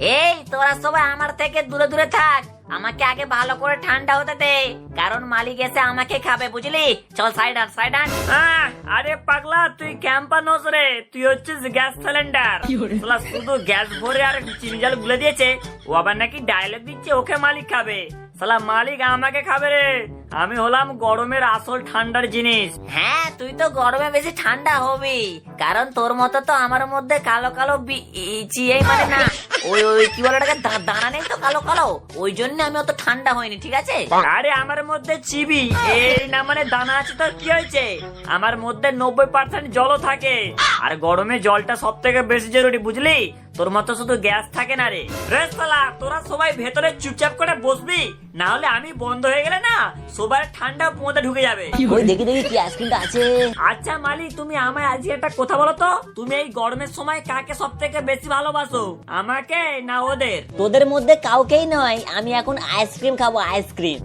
এই তোরা সবাই আমার থেকে দূরে দূরে থাক, আমাকে আগে ভালো করে ঠান্ডা হতে দে, কারণ মালিক এসে আমাকে খাবে, বুঝলি? চল সাইড আন, সাইড আন। আরে পাগলা, তুই ক্যাম্পা নোস রে, তুই হচ্ছিস গ্যাস সিলিন্ডার। শুধু গ্যাস ভরে আর চিনি জল গুলে দিয়েছে, ও আবার নাকি ডায়লগ দিচ্ছে ওকে মালিক খাবে। শালা মালিক আমাকে খাবে রে, আমি হলাম গরমের আসল ঠান্ডার জিনিস। হ্যাঁ, তুই তো গরমে বেশি ঠান্ডা হবি, কারণ তোর মতো তো আমার মধ্যে কালো কালো মানে না, ওই ওই কি বলে ওটাকে, দানা নেই তো কালো কালো, ওই জন্য আমি অত ঠান্ডা হয়নি, ঠিক আছে? আরে আমার মধ্যে চিবি এই না মানে দানা আছে তো কি হয়েছে, আমার মধ্যে 90% জলও থাকে, আর গরমে জলটা সব থেকে বেশি জরুরি, বুঝলি? তোর মতো শুধু গ্যাস থাকে না রে। রে শালা, তোরা সবাই ভেতরে চুপচাপ করে বসবি, না হলে আমি বন্ধ হয়ে গেলে না সবার ঠান্ডা মধ্যে ঢুকে যাবে। ওই দেখি দেখি কি আইসক্রিমটা আছে। আচ্ছা মালিক, তুমি আমায় আজকে একটা কথা বলো তো, তুমি এই গরমের সময় কাকে সব থেকে বেশি ভালোবাসো, আমাকে না ওদের? তোদের মধ্যে কাউকেই নয়, আমি এখন আইসক্রিম খাবো, আইসক্রিম।